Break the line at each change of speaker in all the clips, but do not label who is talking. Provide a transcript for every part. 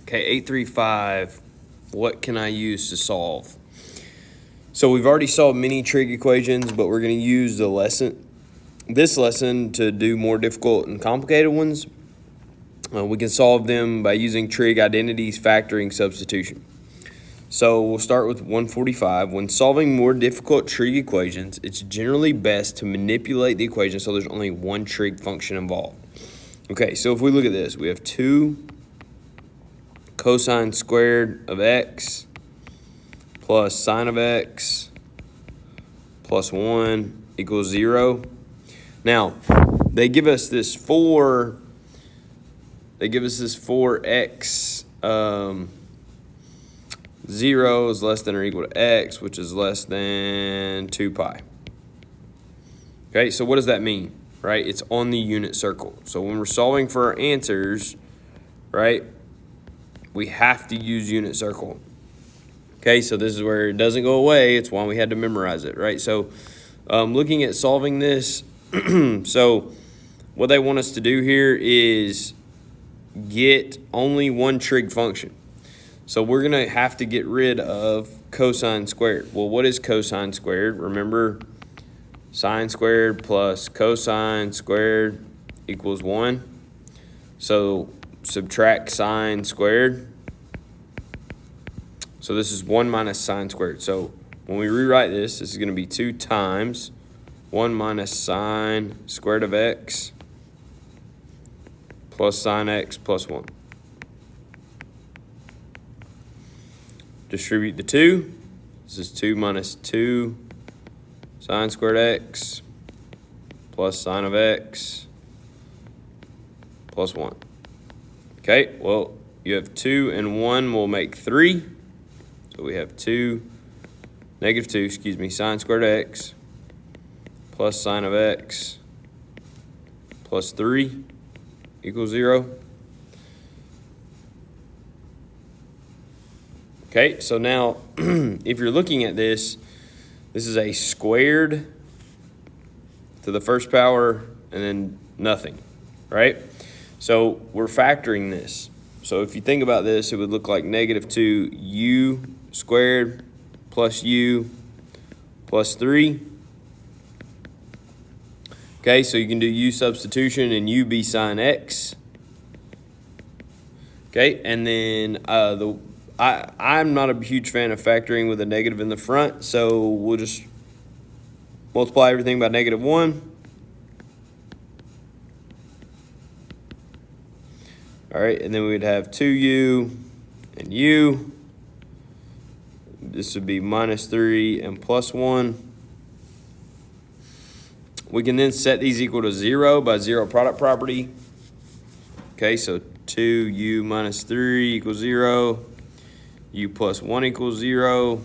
Okay, 835, what can I use to solve? So we've already solved many trig equations, but we're going to use this lesson to do more difficult and complicated ones. We can solve them by using trig identities, factoring, substitution. So we'll start with 145. When solving more difficult trig equations, it's generally best to manipulate the equation so there's only one trig function involved. Okay, so if we look at this, we have 2 cosine squared of x plus sine of x plus 1 equals 0. Now, they give us this 4x 0 is less than or equal to x, which is less than 2 pi. Okay, so what does that mean, right? It's on the unit circle. So when we're solving for our answers, right, we have to use unit circle. Okay, so this is where it doesn't go away. It's why we had to memorize it, right? So looking at solving this, so what they want us to do here is get only one trig function. So we're going to have to get rid of cosine squared. Well, what is cosine squared? Remember, sine squared plus cosine squared equals 1. So subtract sine squared. So this is 1 minus sine squared. So when we rewrite this, this is going to be 2 times 1 minus sine squared of x plus sine x plus 1. Distribute the 2. This is 2 minus 2 sine squared x plus sine of x plus 1. Okay, well, you have 2 and 1 will make 3. So we have negative 2, sine squared x plus sine of x plus 3 equals 0. Okay, so now if you're looking at this, this is a squared to the first power and then nothing, right? So we're factoring this. So if you think about this, it would look like negative 2u squared plus u plus 3. Okay, so you can do u substitution and u be sine x. Okay, and then I'm not a huge fan of factoring with a negative in the front, so we'll just multiply everything by negative 1. All right, and then we'd have 2u and u. This would be minus 3 and plus 1. We can then set these equal to 0 by zero product property. Okay, so 2u minus 3 equals 0. U plus 1 equals 0.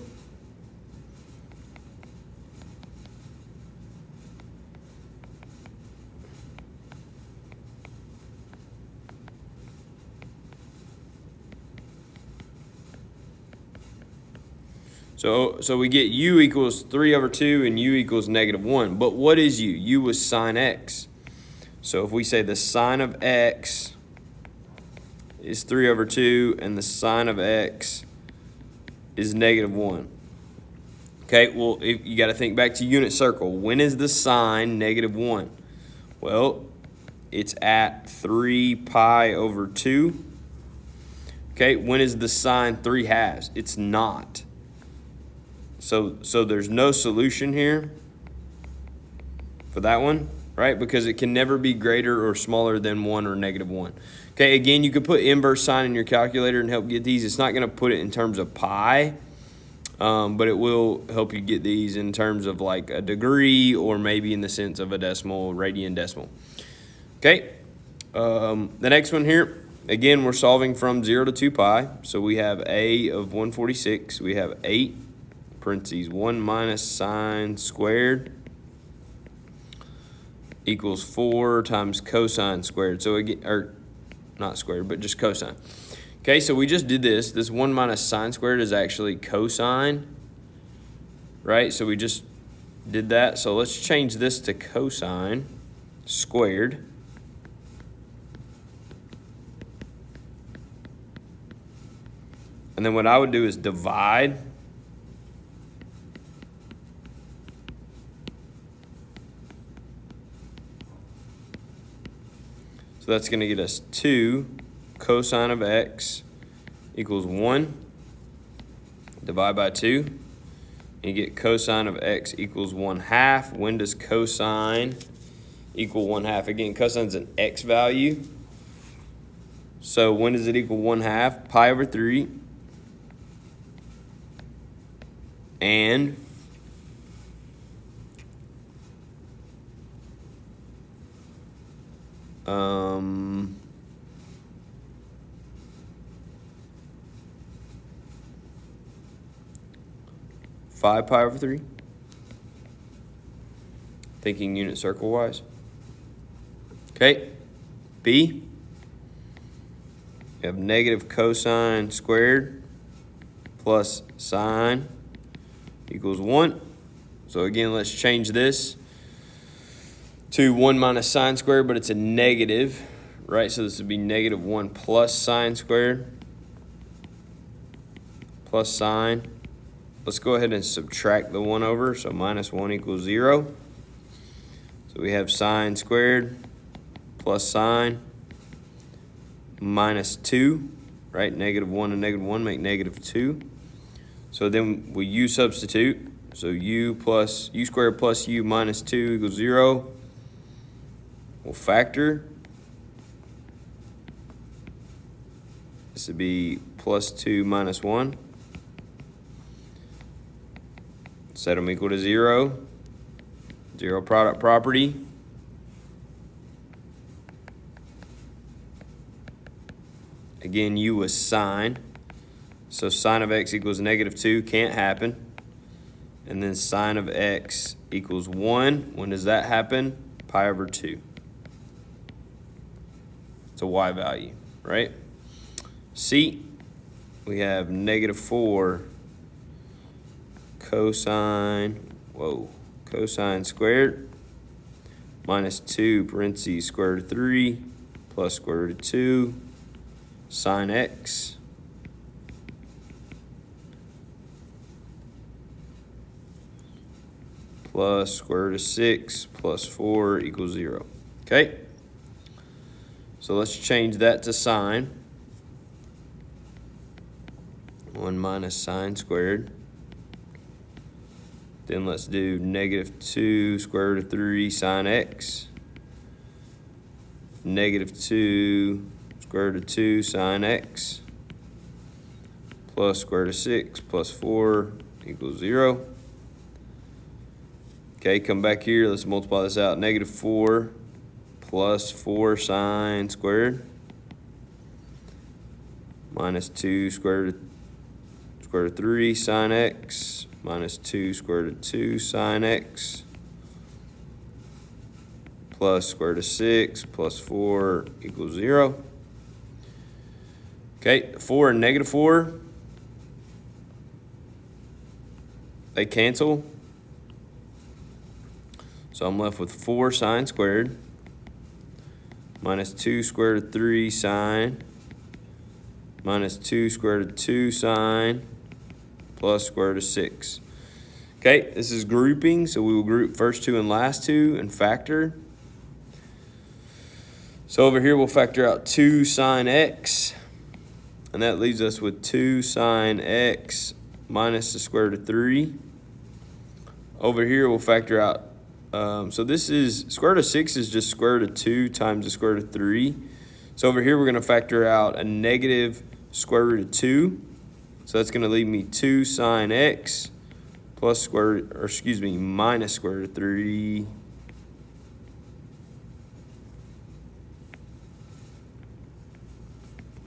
So we get u equals 3 over 2 and u equals negative 1. But what is u? U was sine x. So if we say the sine of x is 3 over 2 and the sine of x is negative 1. Okay, well, you got to think back to unit circle. When is the sine negative 1? Well, it's at 3 pi over 2. Okay, when is the sine 3 halves? It's not. So there's no solution here for that one, right? Because it can never be greater or smaller than 1 or negative 1. Okay, again, you could put inverse sine in your calculator and help get these. It's not going to put it in terms of pi, but it will help you get these in terms of like a degree or maybe in the sense of a decimal, radian decimal. Okay, the next one here, again, we're solving from 0 to 2 pi. So we have a of 146. We have 8, parentheses, 1 minus sine squared equals 4 times cosine squared. So again, or not squared, but just cosine. Okay, so we just did this. This 1 minus sine squared is actually cosine, right? So we just did that. So let's change this to cosine squared. And then what I would do is divide. So that's going to get us 2 cosine of x equals 1. Divide by 2. And you get cosine of x equals 1/2. When does cosine equal 1/2? Again, cosine's an x value. So when does it equal 1/2? Pi over 3. And 5 pi over 3. Thinking unit circle wise. Okay. B. You have negative cosine squared plus sine equals 1. So again, let's change this to 1 minus sine squared, but it's a negative, right? So this would be negative 1 plus sine squared plus sine. Let's go ahead and subtract the 1 over, so minus 1 equals 0. So we have sine squared plus sine minus 2, right? Negative 1 and negative 1 make negative 2. So then we u substitute. So u squared plus u minus 2 equals 0. We'll factor. This would be plus 2 minus 1. Set them equal to 0. Zero product property. Again, u was sine. So sine of x equals negative 2. Can't happen. And then sine of x equals 1. When does that happen? Pi over 2. It's a y value, right? C, we have negative 4 cosine squared minus 2 parentheses square root of 3 plus square root of 2 sine x plus square root of 6 plus 4 equals 0. Okay? So let's change that to sine. 1 minus sine squared. Then let's do negative 2 square root of 3 sine x. Negative 2 square root of 2 sine x. Plus square root of 6 plus 4 equals 0. Okay, come back here. Let's multiply this out. Negative 4 plus 4 sine squared minus 2 square root of 3 sine x minus 2 square root of 2 sine x plus square root of 6 plus 4 equals 0. Okay, 4 and negative 4, they cancel. So I'm left with 4 sine squared minus 2 square root of 3 sine minus 2 square root of 2 sine plus square root of 6. Okay, this is grouping, so we will group first 2 and last 2 and factor. So over here we'll factor out 2 sine x, and that leaves us with 2 sine x minus the square root of 3. Over here we'll factor out, so this is, square root of 6 is just square root of 2 times the square root of 3. So over here we're going to factor out a negative square root of 2. So that's going to leave me 2 sine x plus minus square root of 3.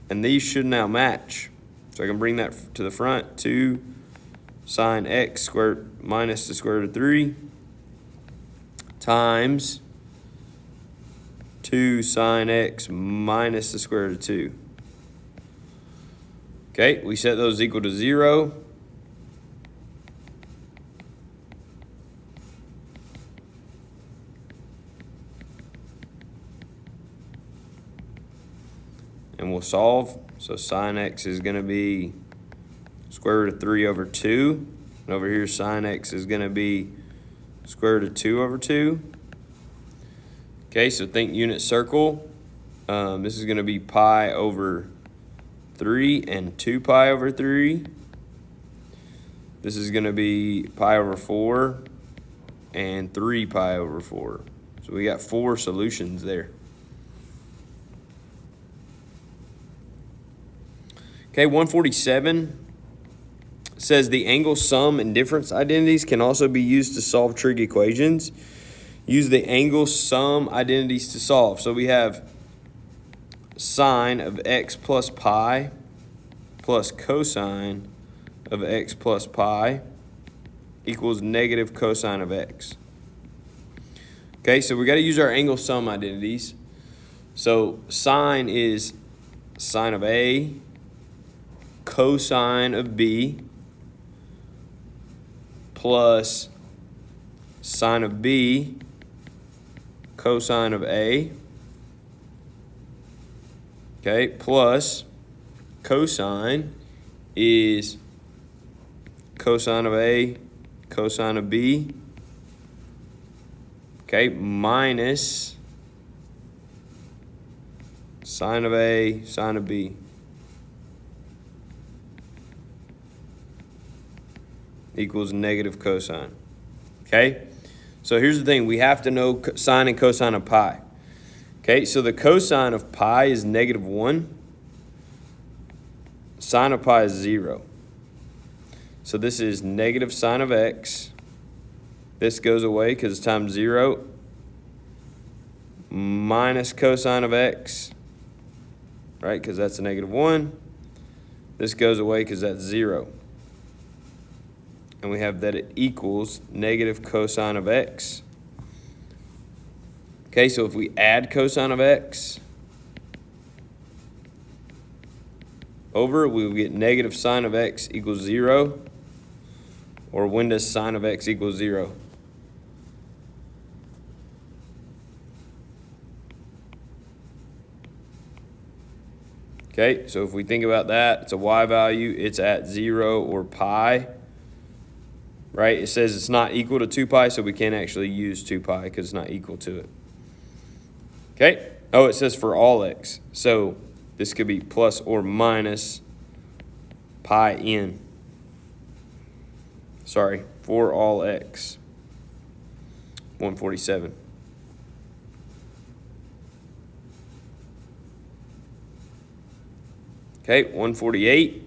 And these should now match. So I can bring that to the front. 2 sine x squared minus the square root of 3 times 2 sine x minus the square root of 2. Okay, we set those equal to 0. And we'll solve. So sine x is going to be square root of 3 over 2. And over here, sine x is going to be square root of 2 over 2. Okay, so think unit circle. This is going to be pi over 3 and 2 pi over 3. This is going to be pi over 4 and 3 pi over 4. So we got 4 solutions there. Okay, 147 says the angle sum and difference identities can also be used to solve trig equations. Use the angle sum identities to solve. So we have sine of x plus pi plus cosine of x plus pi equals negative cosine of x. Okay, so we got to use our angle sum identities. So sine is sine of A, cosine of B, plus sine of B, cosine of A, okay, plus cosine is cosine of A, cosine of B, okay, minus sine of A, sine of B. Equals negative cosine. Okay? So here's the thing. We have to know sine and cosine of pi. Okay? So the cosine of pi is negative 1. Sine of pi is 0. So this is negative sine of x. This goes away because it's times 0. Minus cosine of x. Right? Because that's a negative 1. This goes away because that's 0. And we have that it equals negative cosine of x. Okay, so if we add cosine of x over, we will get negative sine of x equals 0. Or when does sine of x equal 0? Okay, so if we think about that, it's a y value, it's at 0 or pi. Right? It says it's not equal to 2 pi, so we can't actually use 2 pi because it's not equal to it. Okay? Oh, it says for all x. So this could be plus or minus pi n. Sorry, for all x. 147. Okay, 148.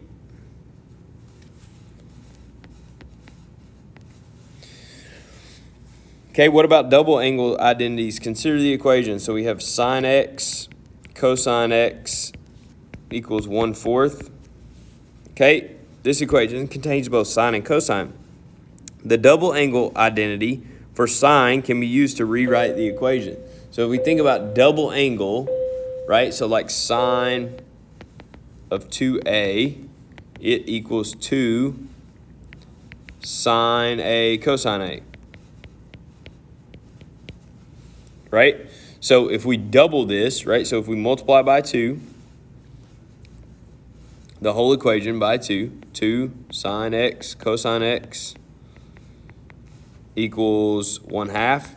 Okay, what about double angle identities? Consider the equation. So we have sine x, cosine x equals 1/4. Okay, this equation contains both sine and cosine. The double angle identity for sine can be used to rewrite the equation. So if we think about double angle, right? So like sine of 2a, it equals 2 sine a cosine a. Right? So if we double this, right? So if we multiply by 2, the whole equation by 2, 2 sine x cosine x equals 1/2.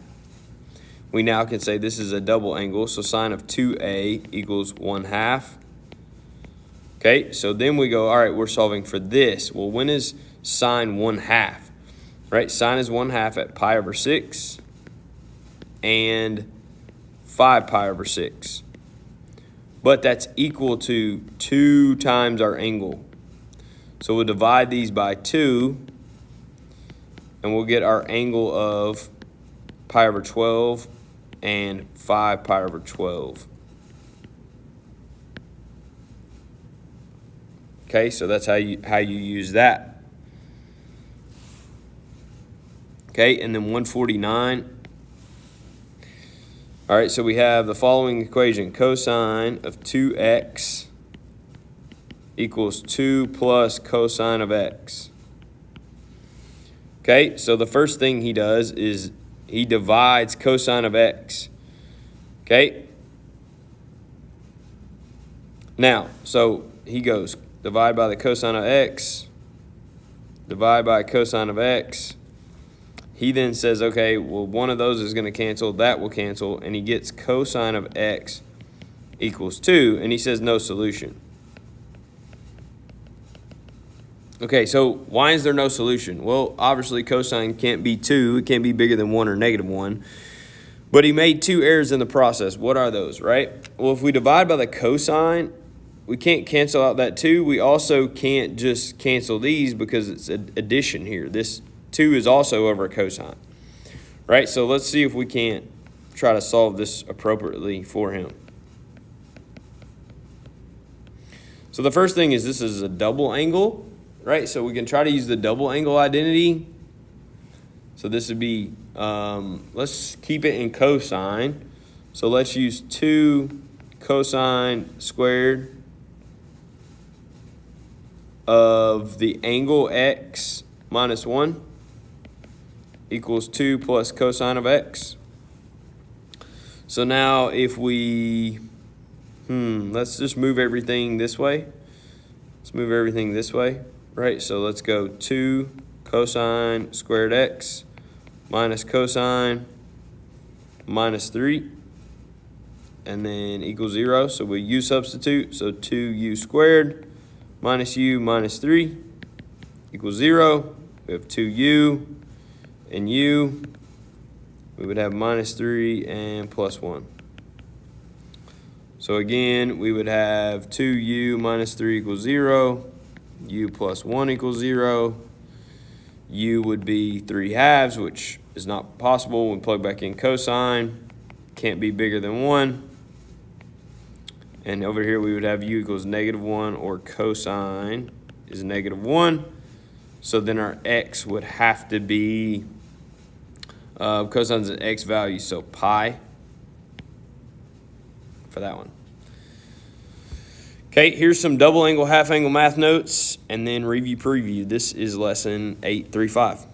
We now can say this is a double angle, so sine of 2a equals 1/2. Okay, so then we go, all right, we're solving for this. Well, when is sine 1/2? Right? Sine is 1/2 at pi over 6. And 5 pi over 6. But that's equal to 2 times our angle. So we'll divide these by 2, and we'll get our angle of pi over 12 and 5 pi over 12. Okay, so that's how you use that. Okay, and then 149. All right, so we have the following equation. Cosine of 2x equals 2 plus cosine of x. Okay, so the first thing he does is he divides cosine of x. Okay? Now, so he goes divide by the cosine of x. divide by cosine of x. He then says, okay, well, one of those is going to cancel, that will cancel, and he gets cosine of x equals 2, and he says no solution. Okay, so why is there no solution? Well, obviously cosine can't be 2, it can't be bigger than 1 or negative 1, but he made 2 errors in the process. What are those, right? Well, if we divide by the cosine, we can't cancel out that 2. We also can't just cancel these because it's addition here. This 2 is also over a cosine, right? So let's see if we can't try to solve this appropriately for him. So the first thing is this is a double angle, right? So we can try to use the double angle identity. So this would be, let's keep it in cosine. So let's use 2 cosine squared of the angle x minus 1 equals 2 plus cosine of x. So now if we, let's just move everything this way. Let's move everything this way, right? So let's go 2 cosine squared x minus cosine minus 3, and then equals 0. So we u substitute, so 2u squared minus u minus 3 equals 0. We have 2u and u. We would have minus 3 and plus 1. So again, we would have 2u minus 3 equals 0. U plus 1 equals 0. U would be 3/2, which is not possible. When we plug back in cosine, can't be bigger than 1. And over here we would have u equals -1, or cosine is -1. So then our x would have to be, cosine's an x value, so pi for that one. Okay, here's some double angle, half angle math notes, and then review preview. This is lesson 835.